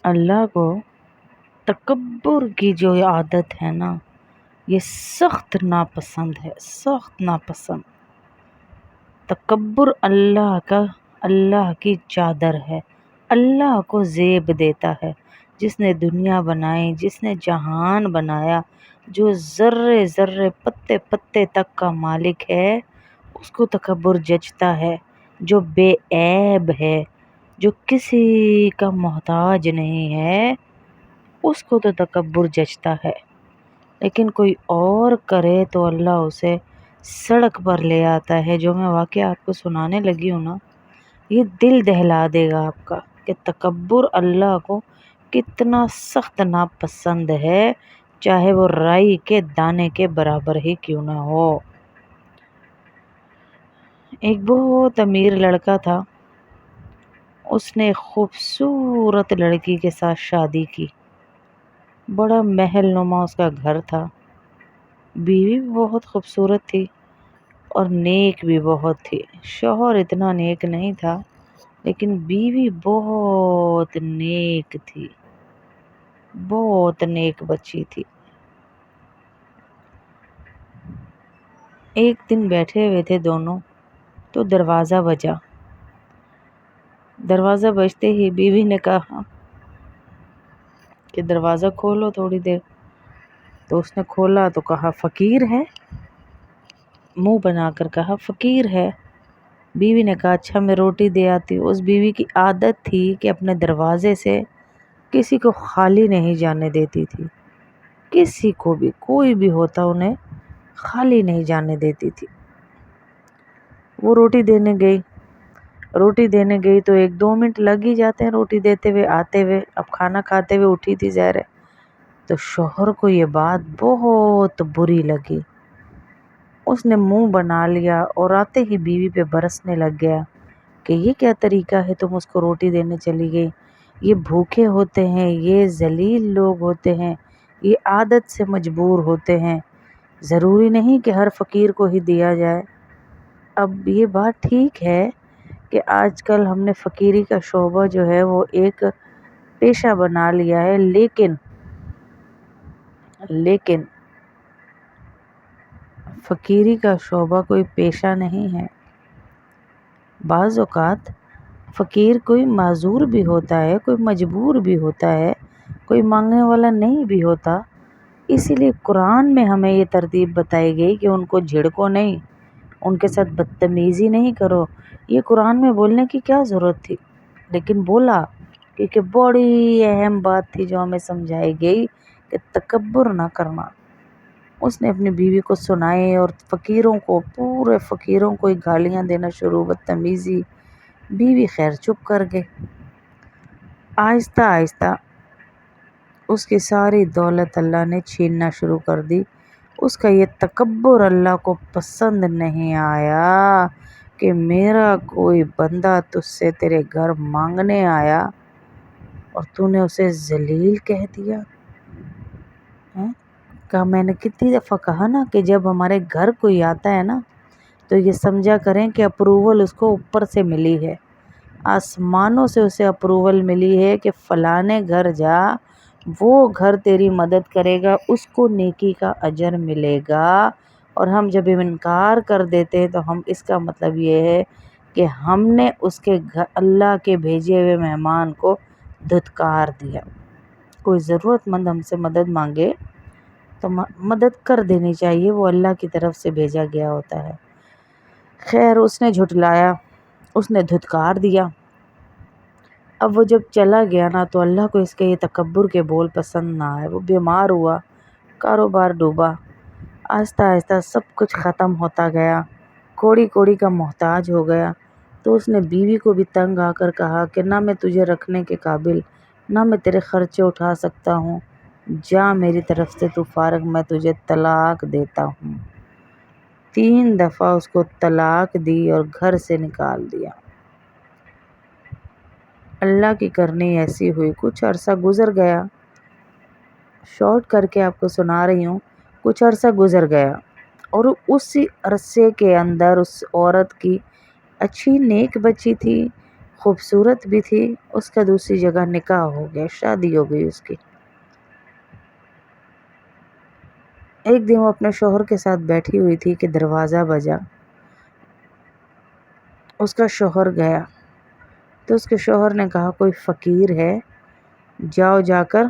اللہ کو تکبر کی جو عادت ہے نا، یہ سخت ناپسند ہے، سخت ناپسند۔ تکبر اللہ کی چادر ہے، اللہ کو زیب دیتا ہے۔ جس نے دنیا بنائی، جس نے جہان بنایا، جو ذرے ذرے پتے پتے تک کا مالک ہے، اس کو تکبر جچتا ہے۔ جو بے عیب ہے، جو کسی کا محتاج نہیں ہے، اس کو تو تکبر جچتا ہے۔ لیکن کوئی اور کرے تو اللہ اسے سڑک پر لے آتا ہے۔ جو میں واقعہ آپ کو سنانے لگی ہوں نا، یہ دل دہلا دے گا آپ کا کہ تکبر اللہ کو کتنا سخت ناپسند ہے، چاہے وہ رائی کے دانے کے برابر ہی کیوں نہ ہو۔ ایک بہت امیر لڑکا تھا، اس نے ایک خوبصورت لڑکی کے ساتھ شادی کی۔ بڑا محل نما اس کا گھر تھا، بیوی بھی بہت خوبصورت تھی اور نیک بھی بہت تھی۔ شوہر اتنا نیک نہیں تھا، لیکن بیوی بہت نیک تھی، بہت نیک بچی تھی۔ ایک دن بیٹھے ہوئے تھے دونوں، تو دروازہ بجا۔ دروازہ بجتے ہی بیوی نے کہا کہ دروازہ کھولو تھوڑی دیر۔ تو اس نے کھولا تو کہا فقیر ہے، منہ بنا کر کہا فقیر ہے۔ بیوی نے کہا اچھا میں روٹی دے آتی ہوں۔ اس بیوی کی عادت تھی کہ اپنے دروازے سے کسی کو خالی نہیں جانے دیتی تھی، کسی کو بھی، کوئی بھی ہوتا انہیں خالی نہیں جانے دیتی تھی۔ وہ روٹی دینے گئی تو 1-2 منٹ لگ ہی جاتے ہیں روٹی دیتے ہوئے، آتے ہوئے۔ اب کھانا کھاتے ہوئے اٹھی تھی ظاہر ہے، تو شوہر کو یہ بات بہت بری لگی۔ اس نے منہ بنا لیا اور آتے ہی بیوی پہ برسنے لگ گیا کہ یہ کیا طریقہ ہے، تم اس کو روٹی دینے چلی گئی؟ یہ بھوکے ہوتے ہیں، یہ ذلیل لوگ ہوتے ہیں، یہ عادت سے مجبور ہوتے ہیں، ضروری نہیں کہ ہر فقیر کو ہی دیا جائے۔ اب یہ بات ٹھیک ہے کہ آج کل ہم نے فقیری کا شعبہ جو ہے وہ ایک پیشہ بنا لیا ہے، لیکن فقیری کا شعبہ کوئی پیشہ نہیں ہے۔ بعض اوقات فقیر کوئی معذور بھی ہوتا ہے، کوئی مجبور بھی ہوتا ہے، کوئی مانگنے والا نہیں بھی ہوتا۔ اسی لیے قرآن میں ہمیں یہ ترتیب بتائی گئی کہ ان کو جھڑکو نہیں، ان کے ساتھ بدتمیزی نہیں کرو۔ یہ قرآن میں بولنے کی کیا ضرورت تھی؟ لیکن بولا کیونکہ بڑی اہم بات تھی جو ہمیں سمجھائی گئی کہ تکبر نہ کرنا۔ اس نے اپنی بیوی کو سنائے اور پورے فقیروں کو ہی گالیاں دینا شروع، بدتمیزی۔ بیوی خیر چپ کر گئی۔ آہستہ آہستہ اس کی ساری دولت اللہ نے چھیننا شروع کر دی۔ اس کا یہ تکبر اللہ کو پسند نہیں آیا کہ میرا کوئی بندہ تجھ سے تیرے گھر مانگنے آیا اور تو نے اسے ذلیل کہہ دیا۔ میں نے کتنی دفعہ کہا نا کہ جب ہمارے گھر کوئی آتا ہے نا، تو یہ سمجھا کریں کہ اپروول اس کو اوپر سے ملی ہے، آسمانوں سے اسے اپروول ملی ہے کہ فلانے گھر جا، وہ گھر تیری مدد کرے گا، اس کو نیکی کا اجر ملے گا۔ اور ہم جب انکار کر دیتے ہیں تو ہم اس کا مطلب یہ ہے کہ ہم نے اس کے گھر اللہ کے بھیجے ہوئے مہمان کو دھتکار دیا۔ کوئی ضرورت مند ہم سے مدد مانگے تو مدد کر دینی چاہیے، وہ اللہ کی طرف سے بھیجا گیا ہوتا ہے۔ خیر اس نے جھٹلایا، اس نے دھتکار دیا۔ اب وہ جب چلا گیا نا، تو اللہ کو اس کے یہ تکبر کے بول پسند نہ آئے۔ وہ بیمار ہوا، کاروبار ڈوبا، آہستہ آہستہ سب کچھ ختم ہوتا گیا، کوڑی کوڑی کا محتاج ہو گیا۔ تو اس نے بیوی کو بھی تنگ آ کر کہا کہ نہ میں تجھے رکھنے کے قابل، نہ میں تیرے خرچے اٹھا سکتا ہوں، جا میری طرف سے تو فارغ، میں تجھے طلاق دیتا ہوں۔ 3 دفعہ اس کو طلاق دی اور گھر سے نکال دیا۔ اللہ کی کرنی ایسی ہوئی، کچھ عرصہ گزر گیا، شارٹ کر کے آپ کو سنا رہی ہوں، کچھ عرصہ گزر گیا اور اسی عرصے کے اندر اس عورت کی اچھی نیک بچی تھی، خوبصورت بھی تھی. اس کا دوسری جگہ نکاح ہو گیا، شادی ہو گئی اس کی. ایک دن وہ اپنے شوہر کے ساتھ بیٹھی ہوئی تھی کہ دروازہ بجا. اس کا شوہر گیا تو اس کے شوہر نے کہا کوئی فقیر ہے، جاؤ جا کر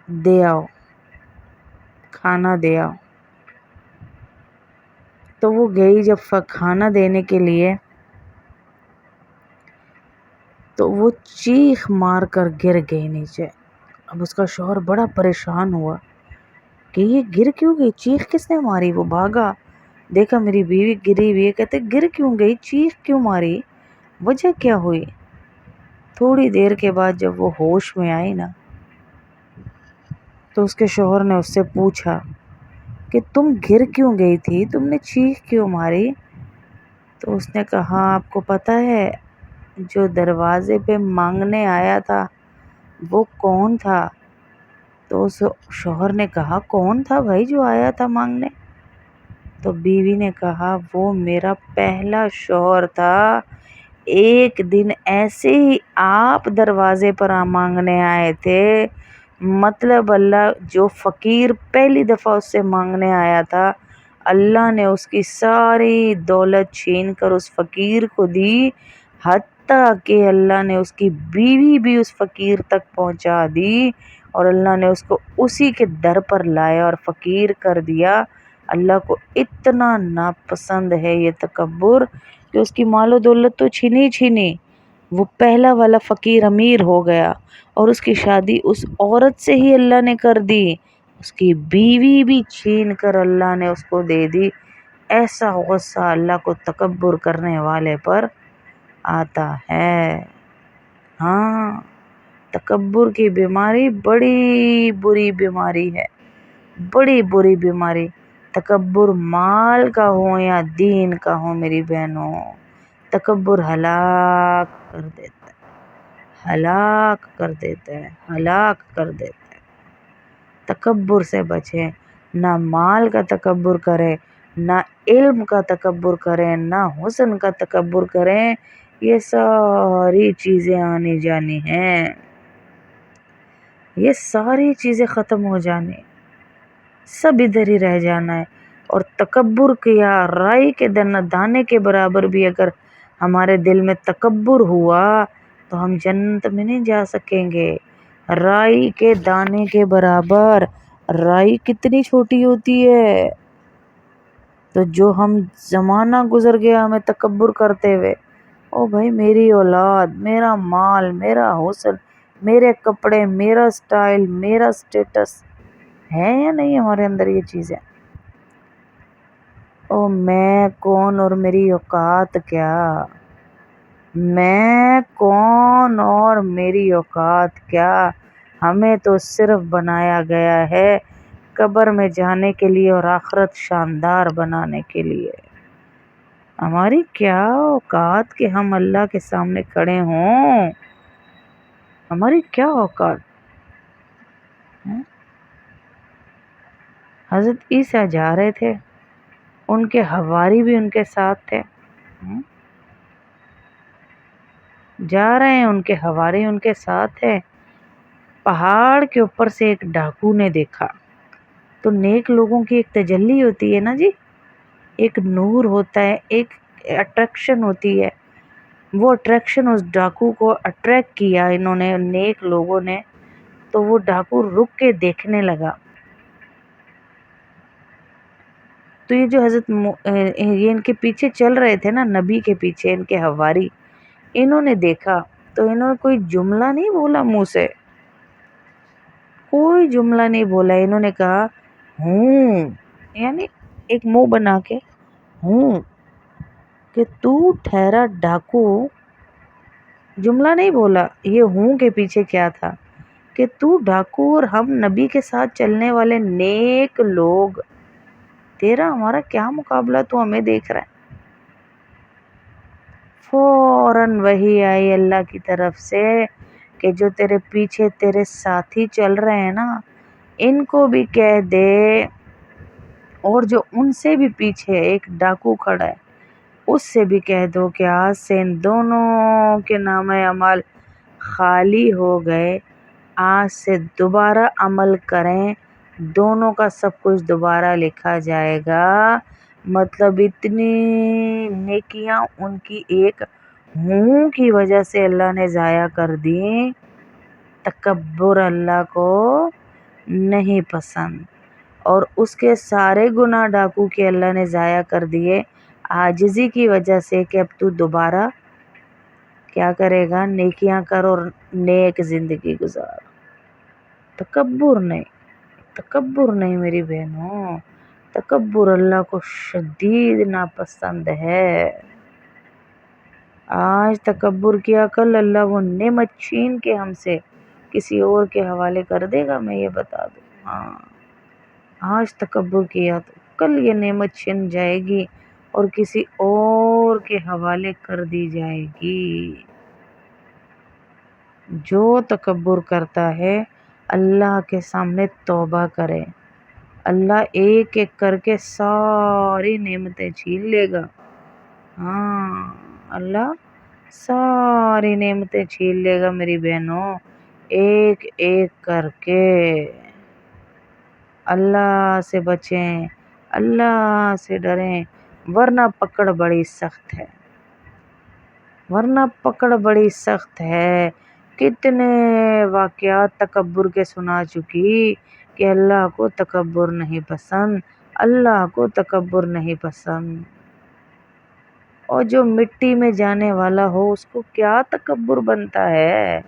دے آؤ، کھانا دے آؤ. تو وہ گئی جب کھانا دینے کے لیے تو وہ چیخ مار کر گر گئی نیچے. اب اس کا شوہر بڑا پریشان ہوا کہ یہ گر کیوں گئی، چیخ کس نے ماری. وہ بھاگا، دیکھا میری بیوی گری ہوئی ہے. کہتے گر کیوں گئی، چیخ کیوں ماری، وجہ کیا ہوئی. تھوڑی دیر کے بعد جب وہ ہوش میں آئی نا تو اس کے شوہر نے اس سے پوچھا کہ تم گر کیوں گئی تھی، تم نے چیخ کیوں ماری. تو اس نے کہا آپ کو پتہ ہے جو دروازے پہ مانگنے آیا تھا وہ کون تھا. تو اس شوہر نے کہا کون تھا بھائی جو آیا تھا مانگنے. تو بیوی نے کہا وہ میرا پہلا شوہر تھا. ایک دن ایسے ہی آپ دروازے پر مانگنے آئے تھے، مطلب اللہ جو فقیر پہلی دفعہ اس سے مانگنے آیا تھا اللہ نے اس کی ساری دولت چھین کر اس فقیر کو دی، حتیٰ کہ اللہ نے اس کی بیوی بھی اس فقیر تک پہنچا دی اور اللہ نے اس کو اسی کے در پر لایا اور فقیر کر دیا. اللہ کو اتنا ناپسند ہے یہ تکبر کہ اس کی مال و دولت تو چھینی، وہ پہلا والا فقیر امیر ہو گیا اور اس کی شادی اس عورت سے ہی اللہ نے کر دی، اس کی بیوی بھی چھین کر اللہ نے اس کو دے دی. ایسا غصہ اللہ کو تکبر کرنے والے پر آتا ہے. ہاں، تکبر کی بیماری بڑی بری بیماری ہے، بڑی بری بیماری. تکبر مال کا ہو یا دین کا ہو میری بہنوں، تکبر ہلاک کر دیتا ہے، ہلاک کر دیتا ہے، ہلاک کر دیتا ہے. تکبر سے بچیں، نہ مال کا تکبر کریں، نہ علم کا تکبر کریں، نہ حسن کا تکبر کریں. یہ ساری چیزیں آنی جانی ہیں، یہ ساری چیزیں ختم ہو جانی، سب ادھر ہی رہ جانا ہے. اور تکبر کیا رائی کے دانے کے برابر بھی اگر ہمارے دل میں تکبر ہوا تو ہم جنت میں نہیں جا سکیں گے. رائی کے دانے کے برابر، رائی کتنی چھوٹی ہوتی ہے. تو جو ہم زمانہ گزر گیا ہمیں تکبر کرتے ہوئے، او بھائی میری اولاد، میرا مال، میرا حسن، میرے کپڑے، میرا سٹائل، میرا سٹیٹس ہے یا نہیں ہمارے اندر یہ چیزیں. او میں کون اور میری اوقات کیا، میں کون اور میری اوقات کیا. ہمیں تو صرف بنایا گیا ہے قبر میں جانے کے لیے اور آخرت شاندار بنانے کے لیے. ہماری کیا اوقات کہ ہم اللہ کے سامنے کھڑے ہوں، ہماری کیا اوقات. حضرت عیسیٰ جا رہے تھے، ان کے حواری بھی ان کے ساتھ تھے، جا رہے ہیں ان کے حواری ان کے ساتھ ہیں. پہاڑ کے اوپر سے ایک ڈاکو نے دیکھا. تو نیک لوگوں کی ایک تجلی ہوتی ہے نا جی، ایک نور ہوتا ہے، ایک اٹریکشن ہوتی ہے. وہ اٹریکشن اس ڈاکو کو اٹریکٹ کیا انہوں نے، نیک لوگوں نے. تو وہ ڈاکو رک کے دیکھنے لگا. تو یہ جو حضرت یہ ان کے پیچھے چل رہے تھے نا، نبی کے پیچھے ان کے حواری، انہوں نے دیکھا تو انہوں نے کوئی جملہ نہیں بولا، منہ سے کوئی جملہ نہیں بولا. انہوں نے کہا ہوں، یعنی ایک منہ بنا کے ہوں، کہ تو ٹھہرا ڈاکو. جملہ نہیں بولا. یہ ہوں کے پیچھے کیا تھا کہ تو ڈاکو اور ہم نبی کے ساتھ چلنے والے نیک لوگ، تیرا ہمارا کیا مقابلہ، تو ہمیں دیکھ رہا ہے. فوراً وحی آئی اللہ کی طرف سے کہ جو تیرے پیچھے تیرے ساتھی چل رہے ہیں نا، ان کو بھی کہہ دے، اور جو ان سے بھی پیچھے ایک ڈاکو کھڑا ہے اس سے بھی کہہ دو کہ آج سے ان دونوں کے نام عمل خالی ہو گئے، آج سے دوبارہ عمل کریں، دونوں کا سب کچھ دوبارہ لکھا جائے گا۔ مطلب اتنی نیکیاں ان کی ایک منہ کی وجہ سے اللہ نے ضائع کر دی۔ تکبر اللہ کو نہیں پسند، اور اس کے سارے گناہ ڈاکو کے اللہ نے ضائع کر دیے عاجزی کی وجہ سے کہ اب تو دوبارہ کیا کرے گا، نیکیاں کر اور نیک زندگی گزار۔ تکبر نہیں، تکبر نہیں میری بہنوں، تکبر اللہ کو شدید ناپسند ہے۔ آج تکبر کیا، کل اللہ وہ نعمت چھین کے ہم سے کسی اور کے حوالے کر دے گا، میں یہ بتا دوں۔ ہاں، آج تکبر کیا تو کل یہ نعمت چھن جائے گی اور کسی اور کے حوالے کر دی جائے گی۔ جو تکبر کرتا ہے اللہ کے سامنے توبہ کرے، اللہ ایک ایک کر کے ساری نعمتیں چھین لے گا۔ ہاں، اللہ ساری نعمتیں چھین لے گا میری بہنوں، ایک ایک کر کے۔ اللہ سے بچیں، اللہ سے ڈریں، ورنہ پکڑ بڑی سخت ہے، ورنہ پکڑ بڑی سخت ہے۔ کتنے واقعات تکبر کے سنا چکی کہ اللہ کو تکبر نہیں پسند، اللہ کو تکبر نہیں پسند۔ اور جو مٹی میں جانے والا ہو اس کو کیا تکبر بنتا ہے؟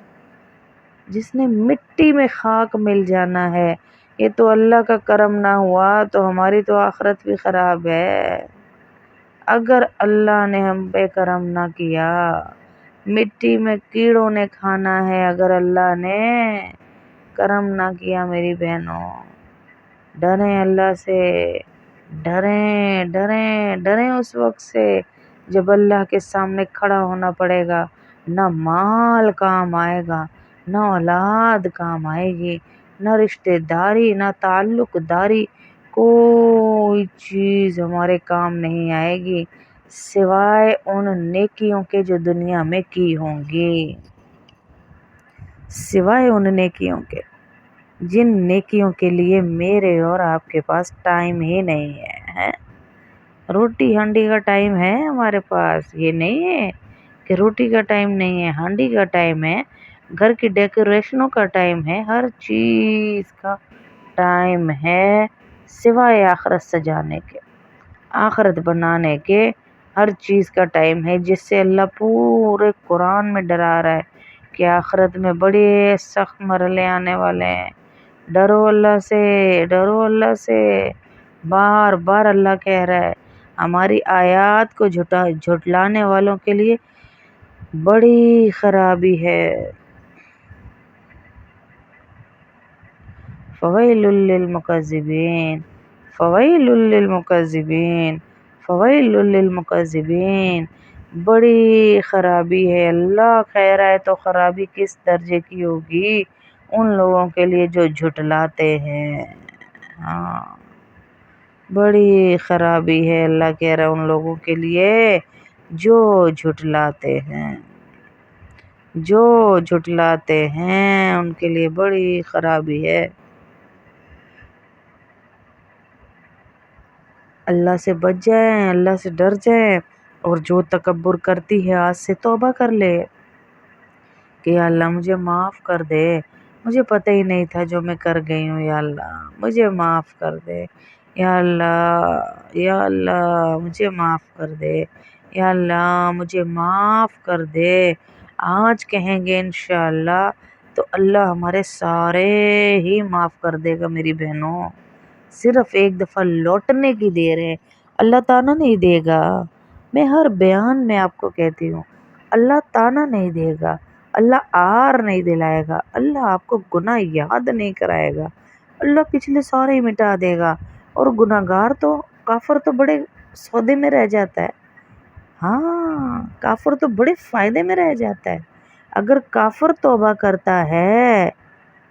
جس نے مٹی میں خاک مل جانا ہے، یہ تو اللہ کا کرم نہ ہوا تو ہماری تو آخرت بھی خراب ہے۔ اگر اللہ نے ہم پہ کرم نہ کیا، مٹی میں کیڑوں نے کھانا ہے، اگر اللہ نے کرم نہ کیا میری بہنوں۔ ڈریں اللہ سے، ڈریں ڈریں ڈریں اس وقت سے جب اللہ کے سامنے کھڑا ہونا پڑے گا، نہ مال کام آئے گا، نہ اولاد کام آئے گی، نہ رشتہ داری، نہ تعلق داری، کوئی چیز ہمارے کام نہیں آئے گی سوائے ان نیکیوں کے جو دنیا میں کی ہوں گی، سوائے ان نیکیوں کے جن نیکیوں کے لیے میرے اور آپ کے پاس ٹائم ہی نہیں ہے۔ روٹی ہانڈی کا ٹائم ہے ہمارے پاس، یہ نہیں ہے کہ روٹی کا ٹائم نہیں ہے، ہانڈی کا ٹائم ہے، گھر کی ڈیکوریشنوں کا ٹائم ہے، ہر چیز کا ٹائم ہے سوائے آخرت سجانے کے، آخرت بنانے کے، ہر چیز کا ٹائم ہے، جس سے اللہ پورے قرآن میں ڈرا رہا ہے کہ آخرت میں بڑے سخت مرحلے آنے والے ہیں۔ ڈرو اللہ سے، ڈرو اللہ سے، بار بار اللہ کہہ رہا ہے۔ ہماری آیات کو جھٹلانے والوں کے لیے بڑی خرابی ہے۔ فویل للمکذبین، فویل للمکذبین، فویل للمکذبین، بڑی خرابی ہے۔ اللہ کہہ رہا ہے تو خرابی کس درجے کی ہوگی ان لوگوں کے لیے جو جھٹلاتے ہیں۔ ہاں، بڑی خرابی ہے، اللہ کہہ رہا ہے ان لوگوں کے لیے جو جھٹلاتے ہیں، جو جھٹلاتے ہیں ان کے لیے بڑی خرابی ہے۔ اللہ سے بچ جائیں، اللہ سے ڈر جائیں، اور جو تکبر کرتی ہے آج سے توبہ کر لے کہ یا اللہ مجھے معاف کر دے، مجھے پتہ ہی نہیں تھا جو میں کر گئی ہوں، یا اللہ مجھے معاف کر دے، یا اللہ، یا اللہ مجھے معاف کر دے، یا اللہ مجھے معاف کر دے۔ آج کہیں گے انشاءاللہ تو اللہ ہمارے سارے ہی معاف کر دے گا میری بہنوں۔ صرف ایک دفعہ لوٹنے کی دیر ہے، اللہ طعنہ نہیں دے گا۔ میں ہر بیان میں آپ کو کہتی ہوں، اللہ طعنہ نہیں دے گا، اللہ آر نہیں دلائے گا، اللہ آپ کو گناہ یاد نہیں کرائے گا، اللہ پچھلے سارے ہی مٹا دے گا۔ اور گناہگار تو، کافر تو بڑے سودے میں رہ جاتا ہے۔ ہاں، کافر تو بڑے فائدے میں رہ جاتا ہے۔ اگر کافر توبہ کرتا ہے،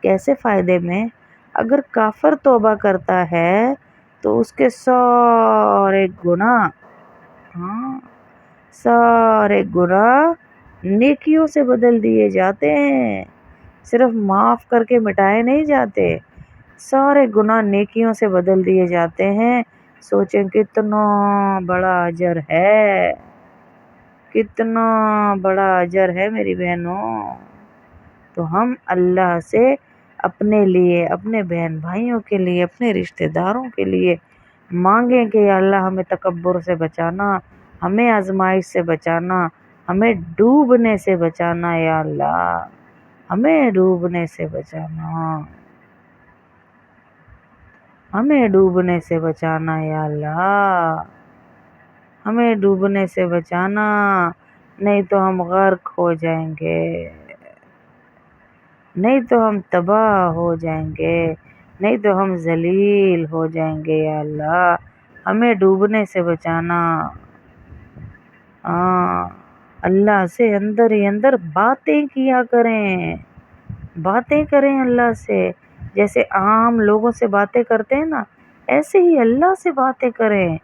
کیسے فائدے میں؟ اگر کافر توبہ کرتا ہے تو اس کے سارے گناہ، ہاں، سارے گناہ نیکیوں سے بدل دیے جاتے ہیں، صرف معاف کر کے مٹائے نہیں جاتے، سارے گناہ نیکیوں سے بدل دیے جاتے ہیں۔ سوچیں کتنا بڑا اجر ہے، کتنا بڑا اجر ہے میری بہنوں۔ تو ہم اللہ سے اپنے لیے، اپنے بہن بھائیوں کے لیے، اپنے رشتہ داروں کے لیے مانگیں کہ یا اللہ ہمیں تکبر سے بچانا، ہمیں آزمائش سے بچانا، ہمیں ڈوبنے سے بچانا یا اللہ، ہمیں ڈوبنے سے بچانا، ہمیں ڈوبنے سے بچانا یا اللہ، ہمیں ڈوبنے سے بچانا، نہیں تو ہم غرق ہو جائیں گے، نہیں تو ہم تباہ ہو جائیں گے، نہیں تو ہم ذلیل ہو جائیں گے یا اللہ، ہمیں ڈوبنے سے بچانا۔ اللہ سے اندر ہی اندر باتیں کیا کریں، باتیں کریں اللہ سے، جیسے عام لوگوں سے باتیں کرتے ہیں نا، ایسے ہی اللہ سے باتیں کریں۔